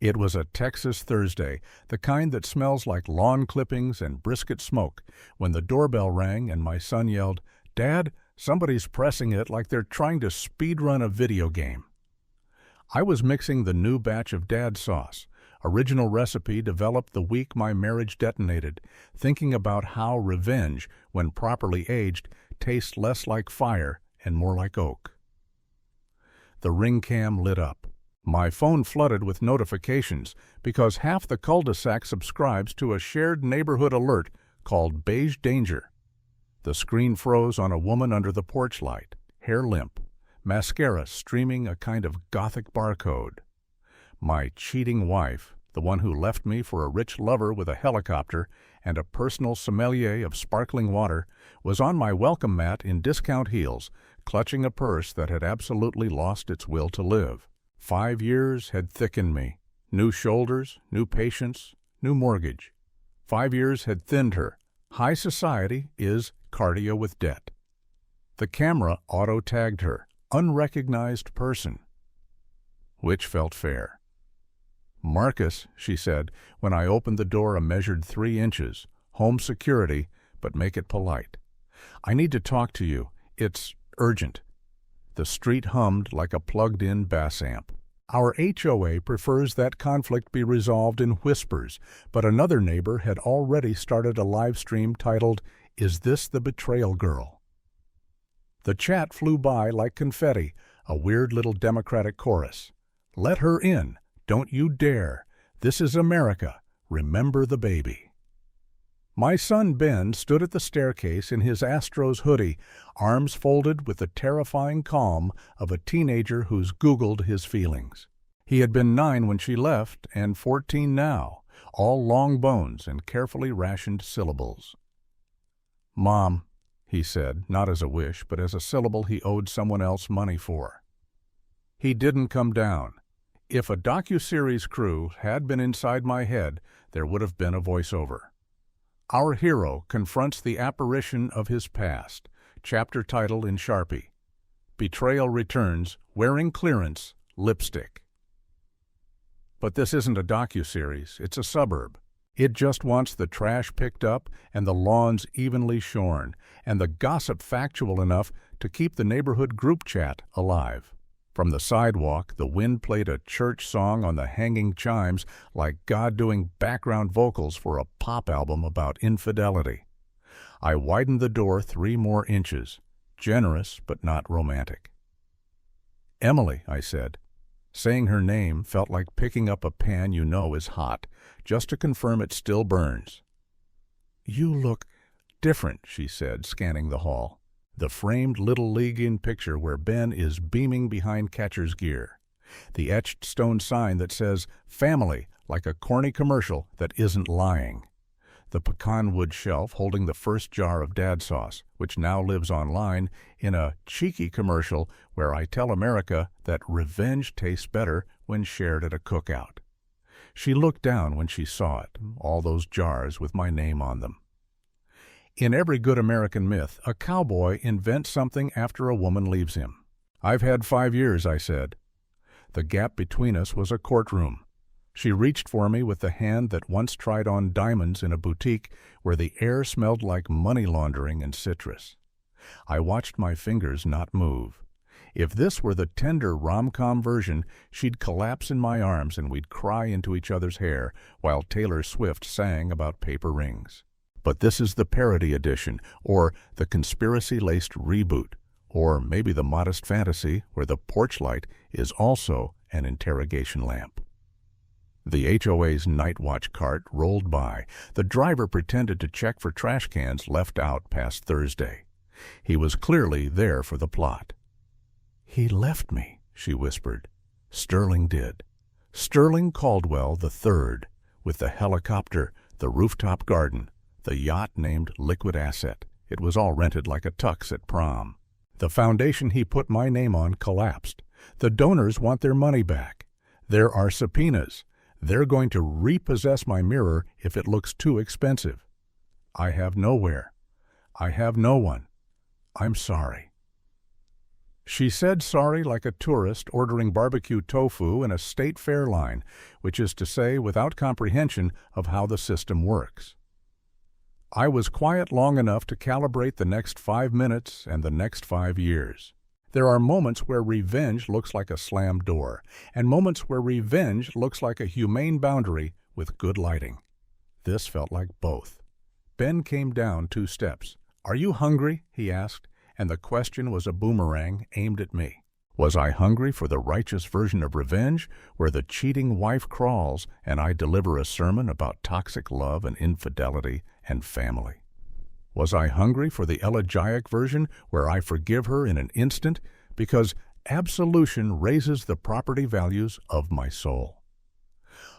It was a Texas Thursday, the kind that smells like lawn clippings and brisket smoke, when the doorbell rang and my son yelled, "Dad, somebody's pressing it like they're trying to speedrun a video game." I was mixing the new batch of Dad sauce, original recipe developed the week my marriage detonated, thinking about how revenge, when properly aged, tastes less like fire and more like oak. The ring cam lit up. My phone flooded with notifications because half the cul-de-sac subscribes to a shared neighborhood alert called Beige Danger. The screen froze on a woman under the porch light, hair limp, mascara streaming a kind of gothic barcode. My cheating wife, the one who left me for a rich lover with a helicopter and a personal sommelier of sparkling water, was on my welcome mat in discount heels, clutching a purse that had absolutely lost its will to live. 5 years had thickened me. New shoulders, new patience, new mortgage. 5 years had thinned her. High society is cardio with debt. The camera auto-tagged her, unrecognized person. Which felt fair? "Marcus," she said, when I opened the door a measured 3 inches, "home security, but make it polite. I need to talk to you. It's urgent." The street hummed like a plugged-in bass amp. Our HOA prefers that conflict be resolved in whispers, but another neighbor had already started a live stream titled, "Is This the Betrayal Girl?" The chat flew by like confetti, a weird little Democratic chorus. "Let her in. Don't you dare. This is America. Remember the baby." My son Ben stood at the staircase in his Astros hoodie, arms folded with the terrifying calm of a teenager who's Googled his feelings. He had been 9 when she left and 14 now, all long bones and carefully rationed syllables. "Mom," he said, not as a wish, but as a syllable he owed someone else money for. He didn't come down. If a docuseries crew had been inside my head, there would have been a voiceover. Our hero confronts the apparition of his past, chapter title in Sharpie. Betrayal returns, wearing clearance, lipstick. But this isn't a docuseries, it's a suburb. It just wants the trash picked up and the lawns evenly shorn, and the gossip factual enough to keep the neighborhood group chat alive. From the sidewalk, the wind played a church song on the hanging chimes like God doing background vocals for a pop album about infidelity. I widened the door 3 more inches, generous but not romantic. "Emily," I said. Saying her name felt like picking up a pan you know is hot, just to confirm it still burns. "You look different," she said, scanning the hall. The framed Little League-in picture where Ben is beaming behind catcher's gear. The etched stone sign that says "Family," like a corny commercial that isn't lying. The pecan wood shelf holding the first jar of Dad sauce, which now lives online in a cheeky commercial where I tell America that revenge tastes better when shared at a cookout. She looked down when she saw it, all those jars with my name on them. In every good American myth, a cowboy invents something after a woman leaves him. "I've had 5 years," I said. The gap between us was a courtroom. She reached for me with the hand that once tried on diamonds in a boutique where the air smelled like money laundering and citrus. I watched my fingers not move. If this were the tender rom-com version, she'd collapse in my arms and we'd cry into each other's hair while Taylor Swift sang about paper rings. But this is the parody edition, or the conspiracy-laced reboot, or maybe the modest fantasy where the porch light is also an interrogation lamp. The HOA's night watch cart rolled by. The driver pretended to check for trash cans left out past Thursday. He was clearly there for the plot. "He left me," she whispered. "Sterling did. Sterling Caldwell III, with the helicopter, the rooftop garden, the yacht named Liquid Asset. It was all rented like a tux at prom. The foundation he put my name on collapsed. The donors want their money back. There are subpoenas. They're going to repossess my mirror if it looks too expensive. I have nowhere. I have no one. I'm sorry." She said sorry like a tourist ordering barbecue tofu in a state fair line, which is to say without comprehension of how the system works. I was quiet long enough to calibrate the next 5 minutes and the next 5 years. There are moments where revenge looks like a slammed door, and moments where revenge looks like a humane boundary with good lighting. This felt like both. Ben came down 2 steps. "Are you hungry?" he asked, and the question was a boomerang aimed at me. Was I hungry for the righteous version of revenge, where the cheating wife crawls and I deliver a sermon about toxic love and infidelity and family? Was I hungry for the elegiac version, where I forgive her in an instant, because absolution raises the property values of my soul?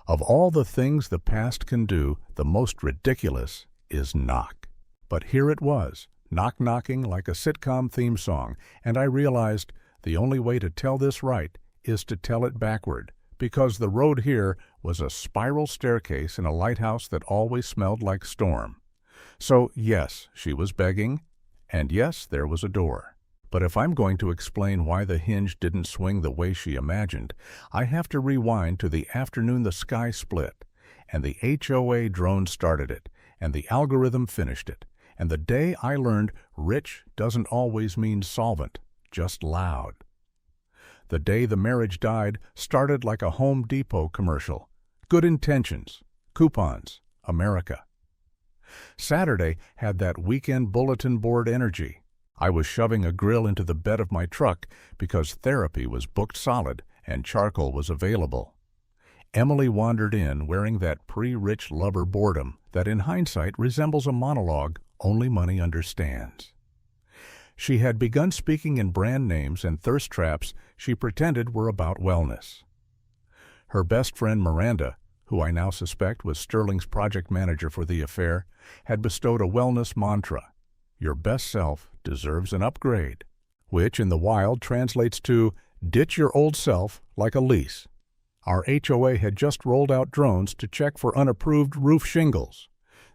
Of all the things the past can do, the most ridiculous is knock. But here it was, knock-knocking like a sitcom theme song, and I realized the only way to tell this right is to tell it backward, because the road here was a spiral staircase in a lighthouse that always smelled like storm. So yes, she was begging, and yes, there was a door. But if I'm going to explain why the hinge didn't swing the way she imagined, I have to rewind to the afternoon the sky split, and the HOA drone started it, and the algorithm finished it, and the day I learned rich doesn't always mean solvent, just loud. The day the marriage died started like a Home Depot commercial. Good intentions, coupons, America. Saturday had that weekend bulletin board energy. I was shoving a grill into the bed of my truck because therapy was booked solid and charcoal was available. Emily wandered in wearing that pre-rich lover boredom that in hindsight resembles a monologue only money understands. She had begun speaking in brand names and thirst traps she pretended were about wellness. Her best friend Miranda, who I now suspect was Sterling's project manager for the affair, had bestowed a wellness mantra: "Your best self deserves an upgrade," which in the wild translates to "ditch your old self like a lease." Our HOA had just rolled out drones to check for unapproved roof shingles.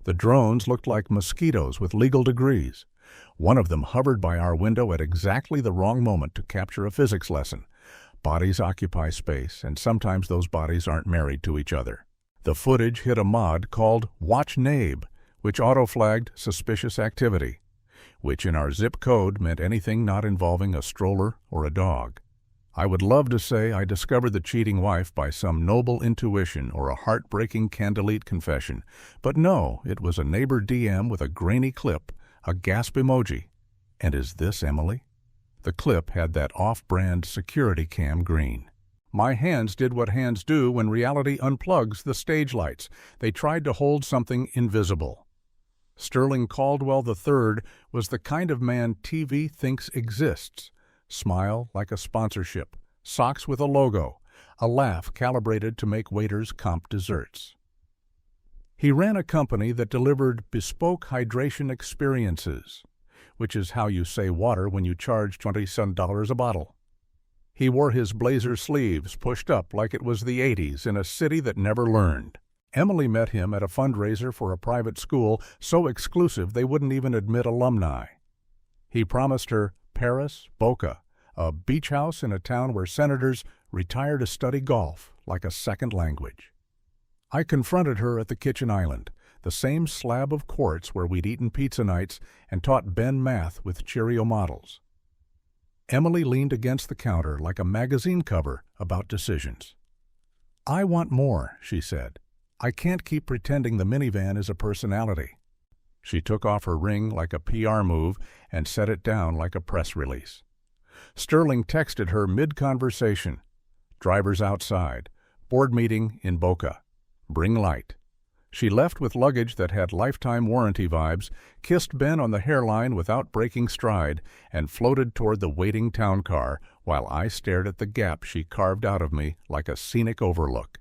The drones looked like mosquitoes with legal degrees. One of them hovered by our window at exactly the wrong moment to capture a physics lesson. Bodies occupy space, and sometimes those bodies aren't married to each other. The footage hit a mod called Watch Nabe, which auto-flagged suspicious activity, which in our zip code meant anything not involving a stroller or a dog. I would love to say I discovered the cheating wife by some noble intuition or a heartbreaking candlelit confession, but no, it was a neighbor DM with a grainy clip, a gasp emoji. And is this Emily? The clip had that off-brand security cam green. My hands did what hands do when reality unplugs the stage lights. They tried to hold something invisible. Sterling Caldwell III was the kind of man TV thinks exists. Smile like a sponsorship, socks with a logo, a laugh calibrated to make waiters comp desserts. He ran a company that delivered bespoke hydration experiences, which is how you say water when you charge $27 a bottle. He wore his blazer sleeves pushed up like it was the 80s in a city that never learned. Emily met him at a fundraiser for a private school so exclusive they wouldn't even admit alumni. He promised her Paris, Boca, a beach house in a town where senators retire to study golf like a second language. I confronted her at the kitchen island, the same slab of quartz where we'd eaten pizza nights and taught Ben math with Cheerio models. Emily leaned against the counter like a magazine cover about decisions. "I want more," she said. "I can't keep pretending the minivan is a personality." She took off her ring like a PR move and set it down like a press release. Sterling texted her mid-conversation. "Driver's outside. Board meeting in Boca. Bring light." She left with luggage that had lifetime warranty vibes, kissed Ben on the hairline without breaking stride, and floated toward the waiting town car while I stared at the gap she carved out of me like a scenic overlook.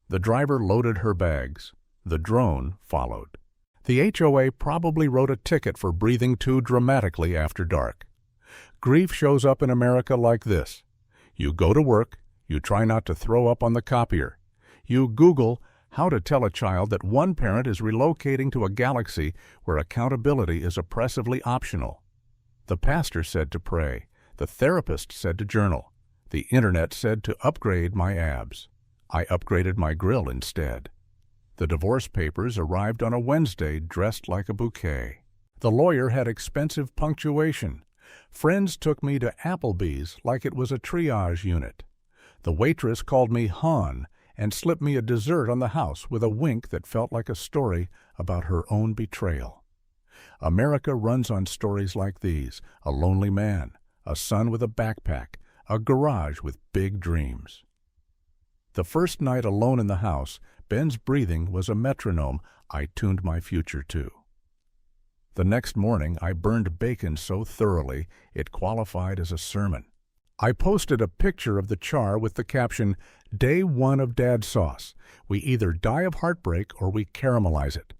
The driver loaded her bags. The drone followed. The HOA probably wrote a ticket for breathing too dramatically after dark. Grief shows up in America like this. You go to work, you try not to throw up on the copier. You Google how to tell a child that one parent is relocating to a galaxy where accountability is oppressively optional. The pastor said to pray. The therapist said to journal. The internet said to upgrade my abs. I upgraded my grill instead. The divorce papers arrived on a Wednesday dressed like a bouquet. The lawyer had expensive punctuation. Friends took me to Applebee's like it was a triage unit. The waitress called me Han and slipped me a dessert on the house with a wink that felt like a story about her own betrayal. America runs on stories like these: a lonely man, a son with a backpack, a garage with big dreams. The first night alone in the house, Ben's breathing was a metronome I tuned my future to. The next morning, I burned bacon so thoroughly it qualified as a sermon. I posted a picture of the char with the caption, "Day 1 of Dad Sauce. We either die of heartbreak or we caramelize it."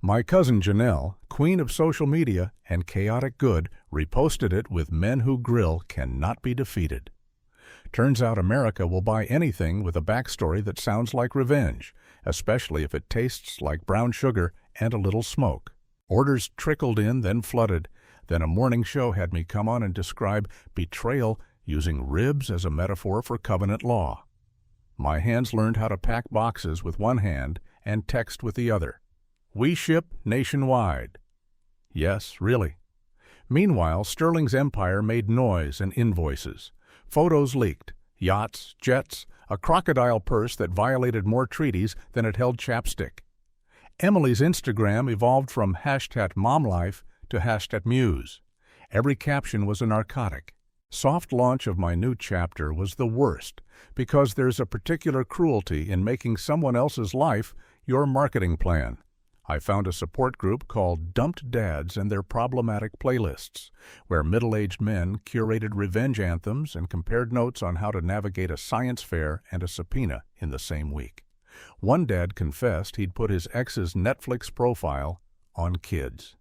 My cousin Janelle, queen of social media and chaotic good, reposted it with "Men who grill cannot be defeated." Turns out America will buy anything with a backstory that sounds like revenge, especially if it tastes like brown sugar and a little smoke. Orders trickled in, then flooded. Then a morning show had me come on and describe betrayal using ribs as a metaphor for covenant law. My hands learned how to pack boxes with one hand and text with the other. We ship nationwide. Yes, really. Meanwhile, Sterling's empire made noise and invoices. Photos leaked. Yachts, jets, a crocodile purse that violated more treaties than it held chapstick. Emily's Instagram evolved from #momlife to #muse. Every caption was a narcotic. Soft launch of my new chapter was the worst because there's a particular cruelty in making someone else's life your marketing plan. I found a support group called Dumped Dads and Their Problematic Playlists, where middle-aged men curated revenge anthems and compared notes on how to navigate a science fair and a subpoena in the same week. One dad confessed he'd put his ex's Netflix profile on kids.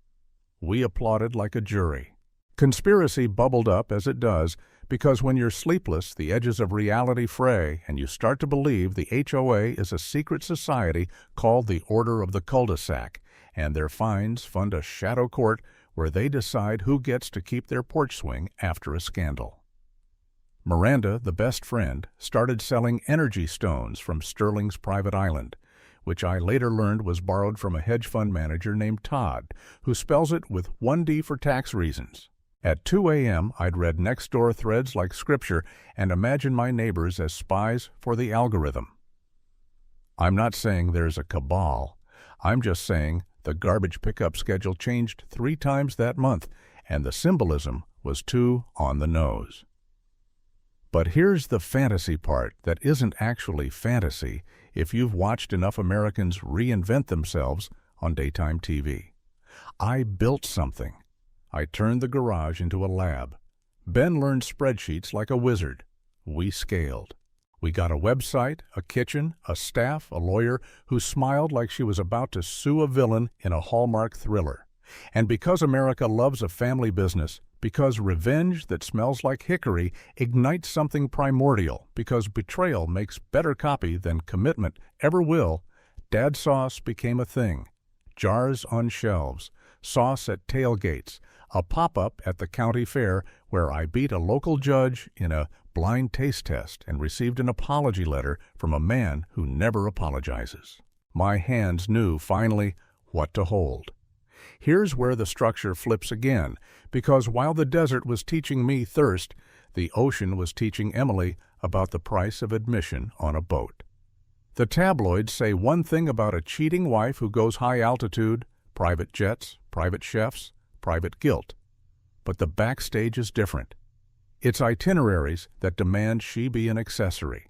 We applauded like a jury. Conspiracy bubbled up as it does because when you're sleepless, the edges of reality fray and you start to believe the HOA is a secret society called the Order of the Cul-de-Sac, and their fines fund a shadow court where they decide who gets to keep their porch swing after a scandal. Miranda, the best friend, started selling energy stones from Sterling's private island, which I later learned was borrowed from a hedge fund manager named Todd, who spells it with one D for tax reasons. At 2 a.m., I'd read next-door threads like scripture and imagined my neighbors as spies for the algorithm. I'm not saying there's a cabal. I'm just saying the garbage pickup schedule changed 3 times that month, and the symbolism was too on the nose. But here's the fantasy part that isn't actually fantasy if you've watched enough Americans reinvent themselves on daytime TV. I built something. I turned the garage into a lab. Ben learned spreadsheets like a wizard. We scaled. We got a website, a kitchen, a staff, a lawyer who smiled like she was about to sue a villain in a Hallmark thriller. And because America loves a family business, because revenge that smells like hickory ignites something primordial, because betrayal makes better copy than commitment ever will, Dad Sauce became a thing. Jars on shelves, sauce at tailgates, a pop-up at the county fair where I beat a local judge in a blind taste test and received an apology letter from a man who never apologizes. My hands knew, finally, what to hold. Here's where the structure flips again, because while the desert was teaching me thirst, the ocean was teaching Emily about the price of admission on a boat. The tabloids say one thing about a cheating wife who goes high altitude, private jets, private chefs, private guilt. But the backstage is different. It's itineraries that demand she be an accessory.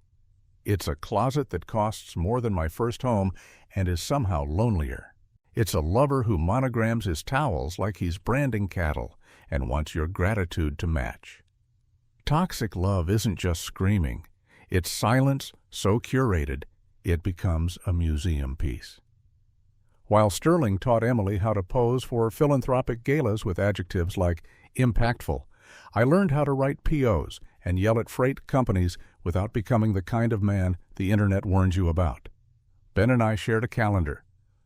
It's a closet that costs more than my first home and is somehow lonelier. It's a lover who monograms his towels like he's branding cattle and wants your gratitude to match. Toxic love isn't just screaming. It's silence so curated it becomes a museum piece. While Sterling taught Emily how to pose for philanthropic galas with adjectives like impactful, I learned how to write POs and yell at freight companies without becoming the kind of man the internet warns you about. Ben and I shared a calendar.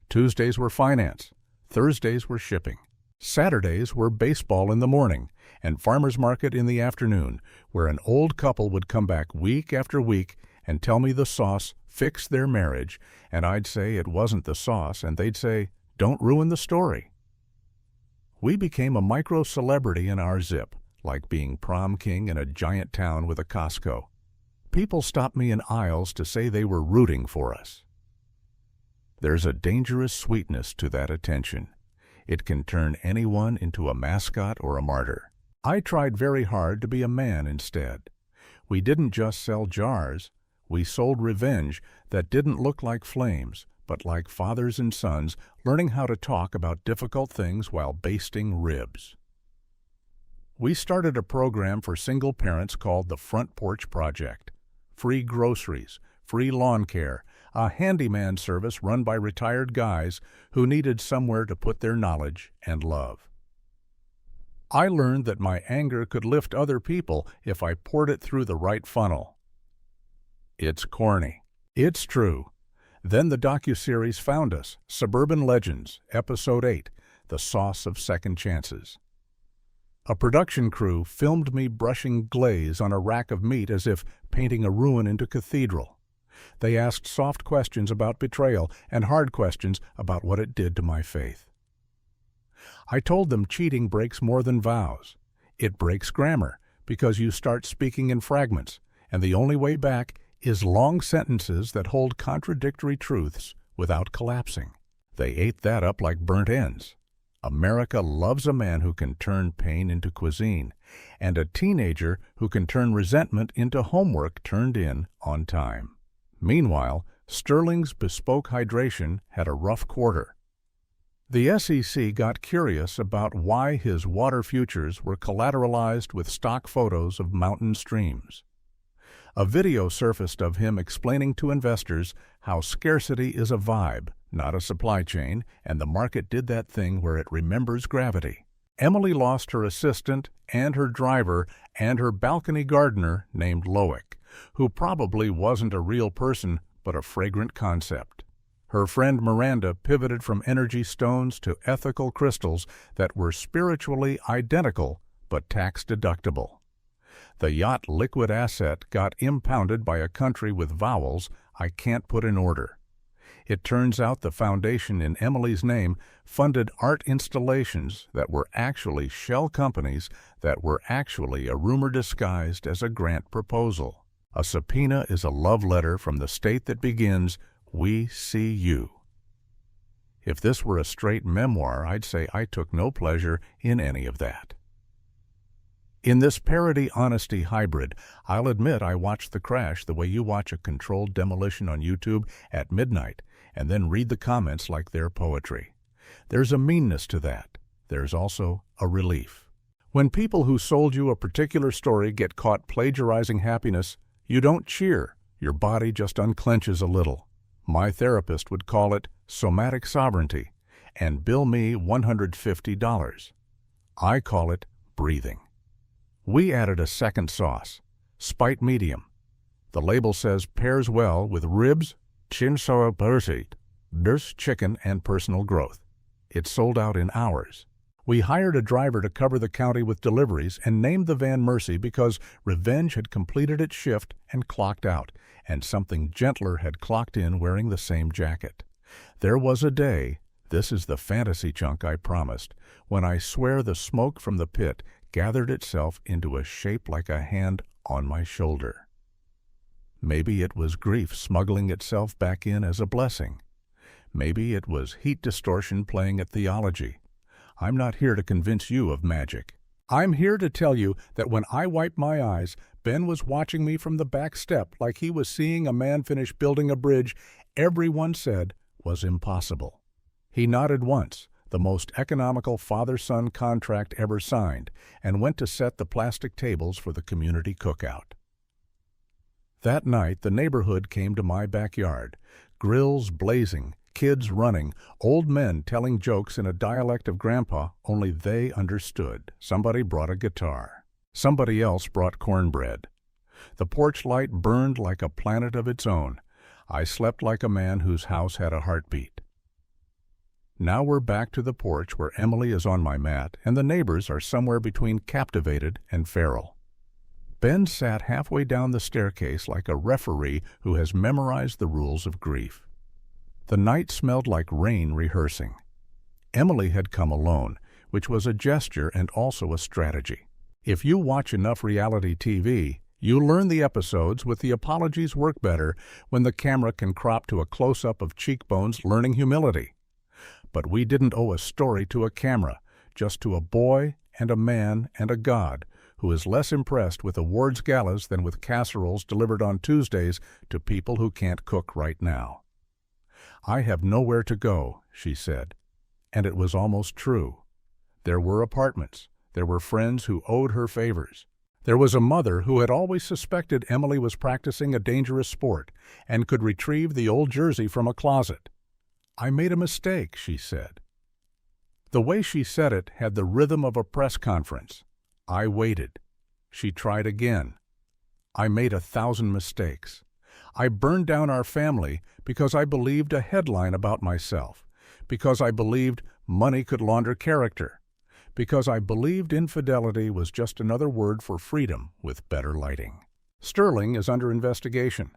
Tuesdays were finance. Thursdays were shipping. Saturdays were baseball in the morning and farmer's market in the afternoon, where an old couple would come back week after week and tell me the sauce fixed their marriage, and I'd say it wasn't the sauce, and they'd say, "Don't ruin the story." We became a micro-celebrity in our zip, like being prom king in a giant town with a Costco. People stopped me in aisles to say they were rooting for us. There's a dangerous sweetness to that attention. It can turn anyone into a mascot or a martyr. I tried very hard to be a man instead. We didn't just sell jars. We sold revenge that didn't look like flames, but like fathers and sons learning how to talk about difficult things while basting ribs. We started a program for single parents called the Front Porch Project. Free groceries, free lawn care, a handyman service run by retired guys who needed somewhere to put their knowledge and love. I learned that my anger could lift other people if I poured it through the right funnel. It's corny. It's true. Then the docuseries found us, Suburban Legends, Episode 8, The Sauce of Second Chances. A production crew filmed me brushing glaze on a rack of meat as if painting a ruin into cathedral. They asked soft questions about betrayal and hard questions about what it did to my faith. I told them cheating breaks more than vows. It breaks grammar because you start speaking in fragments, and the only way back is long sentences that hold contradictory truths without collapsing. They ate that up like burnt ends. America loves a man who can turn pain into cuisine, and a teenager who can turn resentment into homework turned in on time. Meanwhile, Sterling's bespoke hydration had a rough quarter. The SEC got curious about why his water futures were collateralized with stock photos of mountain streams. A video surfaced of him explaining to investors how scarcity is a vibe, not a supply chain, and the market did that thing where it remembers gravity. Emily lost her assistant and her driver and her balcony gardener named Loic, who probably wasn't a real person but a fragrant concept. Her friend Miranda pivoted from energy stones to ethical crystals that were spiritually identical but tax-deductible. The yacht Liquid Asset got impounded by a country with vowels I can't put in order. It turns out the foundation in Emily's name funded art installations that were actually shell companies that were actually a rumor disguised as a grant proposal. A subpoena is a love letter from the state that begins, "We see you." If this were a straight memoir, I'd say I took no pleasure in any of that. In this parody-honesty hybrid, I'll admit I watched the crash the way you watch a controlled demolition on YouTube at midnight and then read the comments like they're poetry. There's a meanness to that. There's also a relief. When people who sold you a particular story get caught plagiarizing happiness, you don't cheer. Your body just unclenches a little. My therapist would call it somatic sovereignty and bill me $150. I call it breathing. We added a second sauce, spite medium. The label says pairs well with ribs, chinsoro pursuit, nurse chicken, and personal growth. It sold out in hours. We hired a driver to cover the county with deliveries and named the van Mercy because Revenge had completed its shift and clocked out, and something gentler had clocked in wearing the same jacket. There was a day, this is the fantasy chunk I promised, when I swear the smoke from the pit gathered itself into a shape like a hand on my shoulder. Maybe it was grief smuggling itself back in as a blessing. Maybe it was heat distortion playing at theology. I'm not here to convince you of magic. I'm here to tell you that when I wiped my eyes, Ben was watching me from the back step like he was seeing a man finish building a bridge everyone said was impossible. He nodded once, the most economical father-son contract ever signed, and went to set the plastic tables for the community cookout. That night, the neighborhood came to my backyard, grills blazing, kids running, old men telling jokes in a dialect of Grandpa only they understood. Somebody brought a guitar. Somebody else brought cornbread. The porch light burned like a planet of its own. I slept like a man whose house had a heartbeat. Now we're back to the porch where Emily is on my mat and the neighbors are somewhere between captivated and feral. Ben sat halfway down the staircase like a referee who has memorized the rules of grief. The night smelled like rain rehearsing. Emily had come alone, which was a gesture and also a strategy. If you watch enough reality TV, you learn the episodes with the apologies work better when the camera can crop to a close-up of cheekbones learning humility. But we didn't owe a story to a camera, just to a boy and a man and a God who is less impressed with awards galas than with casseroles delivered on Tuesdays to people who can't cook right now. "I have nowhere to go," she said. And it was almost true. There were apartments. There were friends who owed her favors. There was a mother who had always suspected Emily was practicing a dangerous sport and could retrieve the old jersey from a closet. "I made a mistake," she said. The way she said it had the rhythm of a press conference. I waited. She tried again. "I made 1,000 mistakes. I burned down our family because I believed a headline about myself, because I believed money could launder character, because I believed infidelity was just another word for freedom with better lighting. Sterling is under investigation.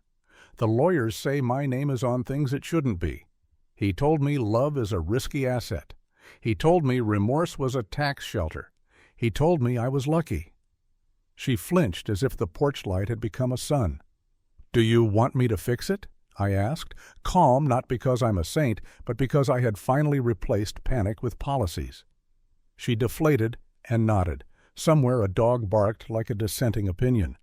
The lawyers say my name is on things it shouldn't be. He told me love is a risky asset. He told me remorse was a tax shelter. He told me I was lucky." She flinched as if the porch light had become a sun. "Do you want me to fix it?" I asked, calm not because I'm a saint, but because I had finally replaced panic with policies. She deflated and nodded. Somewhere a dog barked like a dissenting opinion.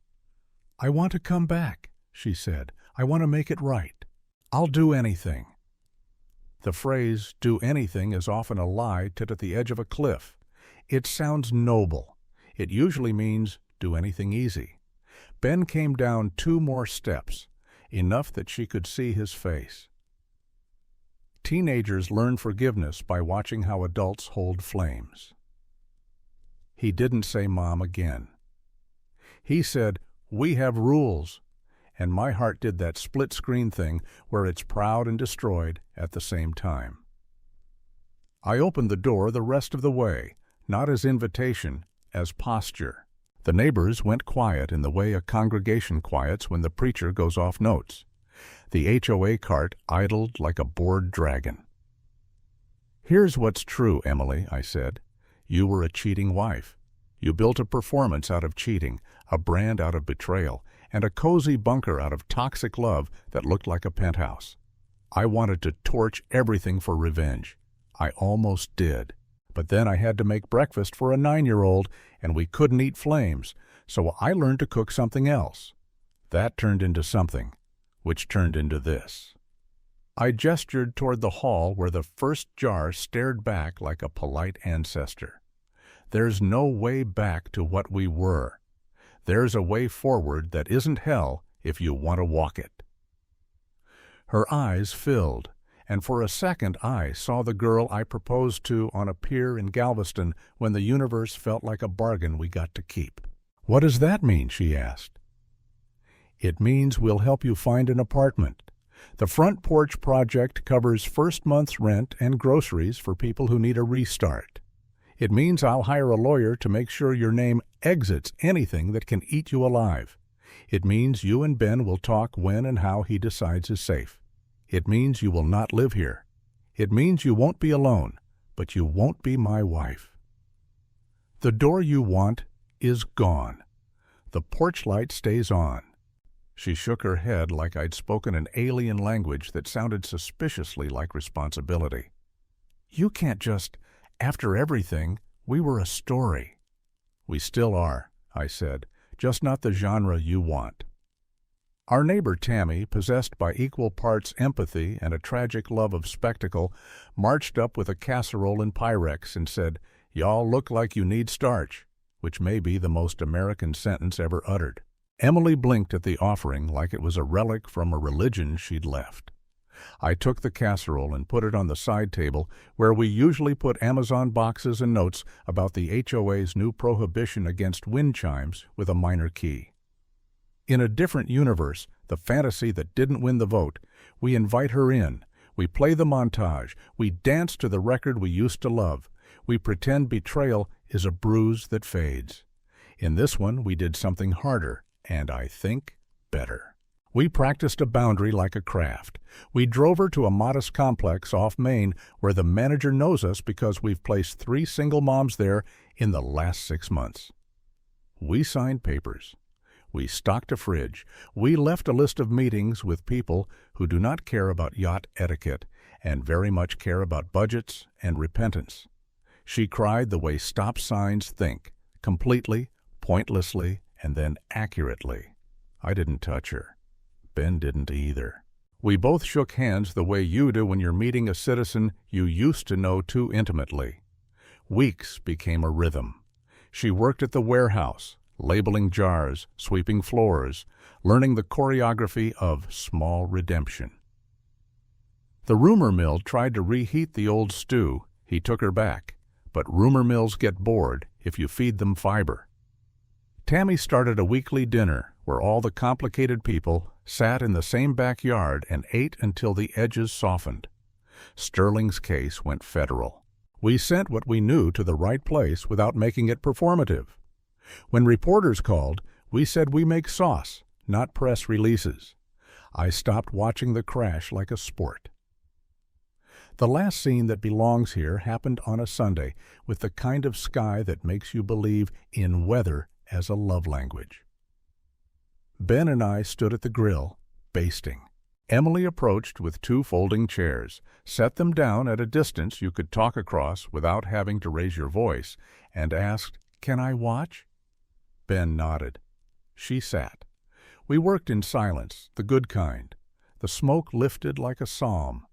"I want to come back," she said. "I want to make it right. I'll do anything." The phrase, "do anything," is often a lie tipped at the edge of a cliff. It sounds noble. It usually means, do anything easy. Ben came down 2 more steps, enough that she could see his face. Teenagers learn forgiveness by watching how adults hold flames. He didn't say Mom again. He said, "We have rules," and my heart did that split-screen thing where it's proud and destroyed at the same time. I opened the door the rest of the way, not as invitation, as posture. The neighbors went quiet in the way a congregation quiets when the preacher goes off notes. The HOA cart idled like a bored dragon. "Here's what's true, Emily," I said. "You were a cheating wife. You built a performance out of cheating, a brand out of betrayal, and a cozy bunker out of toxic love that looked like a penthouse. I wanted to torch everything for revenge. I almost did. But then I had to make breakfast for a 9-year-old, and we couldn't eat flames, so I learned to cook something else. That turned into something, which turned into this." I gestured toward the hall where the first jar stared back like a polite ancestor. There's no way back to what we were. There's a way forward that isn't hell if you want to walk it. Her eyes filled, and for a second I saw the girl I proposed to on a pier in Galveston when the universe felt like a bargain we got to keep. "What does that mean?" she asked. "It means we'll help you find an apartment. The Front Porch Project covers first month's rent and groceries for people who need a restart. It means I'll hire a lawyer to make sure your name exits anything that can eat you alive. It means you and Ben will talk when and how he decides is safe. It means you will not live here. It means you won't be alone, but you won't be my wife. The door you want is gone. The porch light stays on." She shook her head like I'd spoken an alien language that sounded suspiciously like responsibility. "You can't just, after everything, we were a story." "We still are," I said, "just not the genre you want." Our neighbor Tammy, possessed by equal parts empathy and a tragic love of spectacle, marched up with a casserole and Pyrex and said, "Y'all look like you need starch," which may be the most American sentence ever uttered. Emily blinked at the offering like it was a relic from a religion she'd left. I took the casserole and put it on the side table where we usually put Amazon boxes and notes about the HOA's new prohibition against wind chimes with a minor key. In a different universe, the fantasy that didn't win the vote, we invite her in. We play the montage. We dance to the record we used to love. We pretend betrayal is a bruise that fades. In this one, we did something harder, and I think better. We practiced a boundary like a craft. We drove her to a modest complex off Main where the manager knows us because we've placed 3 single moms there in the last 6 months. We signed papers. We stocked a fridge. We left a list of meetings with people who do not care about yacht etiquette and very much care about budgets and repentance. She cried the way stop signs think, completely, pointlessly, and then accurately. I didn't touch her. Ben didn't either. We both shook hands the way you do when you're meeting a citizen you used to know too intimately. Weeks became a rhythm. She worked at the warehouse, labeling jars, sweeping floors, learning the choreography of small redemption. The rumor mill tried to reheat the old stew. He took her back. But rumor mills get bored if you feed them fiber. Tammy started a weekly dinner where all the complicated people sat in the same backyard and ate until the edges softened. Sterling's case went federal. We sent what we knew to the right place without making it performative. When reporters called, we said we make sauce, not press releases. I stopped watching the crash like a sport. The last scene that belongs here happened on a Sunday with the kind of sky that makes you believe in weather as a love language. Ben and I stood at the grill, basting. Emily approached with 2 folding chairs, set them down at a distance you could talk across without having to raise your voice, and asked, "Can I watch?" Ben nodded. She sat. We worked in silence, the good kind. The smoke lifted like a psalm.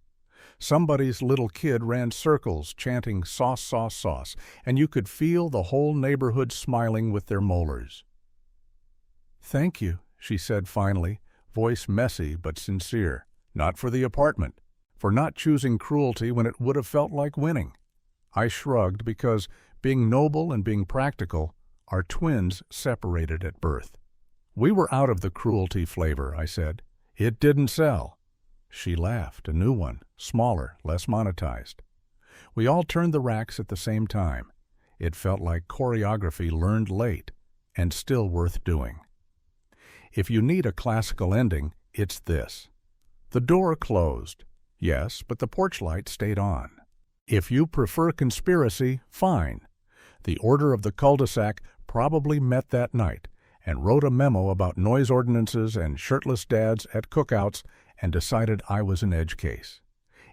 Somebody's little kid ran circles chanting sauce, sauce, sauce, and you could feel the whole neighborhood smiling with their molars. "Thank you," she said finally, voice messy but sincere. "Not for the apartment, for not choosing cruelty when it would have felt like winning." I shrugged because, being noble and being practical, are twins separated at birth. "We were out of the cruelty flavor," I said. "It didn't sell." She laughed, a new one, smaller, less monetized. We all turned the racks at the same time. It felt like choreography learned late, and still worth doing. If you need a classical ending, it's this. The door closed. Yes, but the porch light stayed on. If you prefer conspiracy, fine. The order of the cul-de-sac probably met that night and wrote a memo about noise ordinances and shirtless dads at cookouts and decided I was an edge case.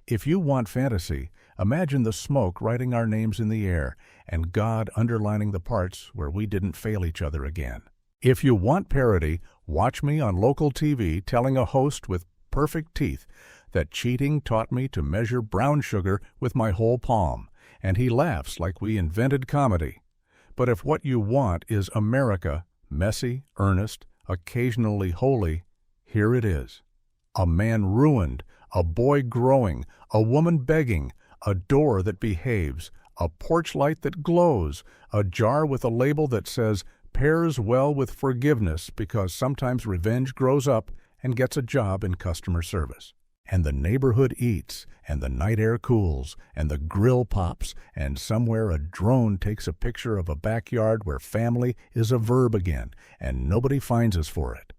If you want fantasy, imagine the smoke writing our names in the air and God underlining the parts where we didn't fail each other again. If you want parody, watch me on local TV telling a host with perfect teeth that cheating taught me to measure brown sugar with my whole palm, and he laughs like we invented comedy. But if what you want is America, messy, earnest, occasionally holy, here it is. A man ruined, a boy growing, a woman begging, a door that behaves, a porch light that glows, a jar with a label that says, "Pairs well with forgiveness," because sometimes revenge grows up and gets a job in customer service. And the neighborhood eats, and the night air cools, and the grill pops, and somewhere a drone takes a picture of a backyard where family is a verb again, and nobody finds us for it.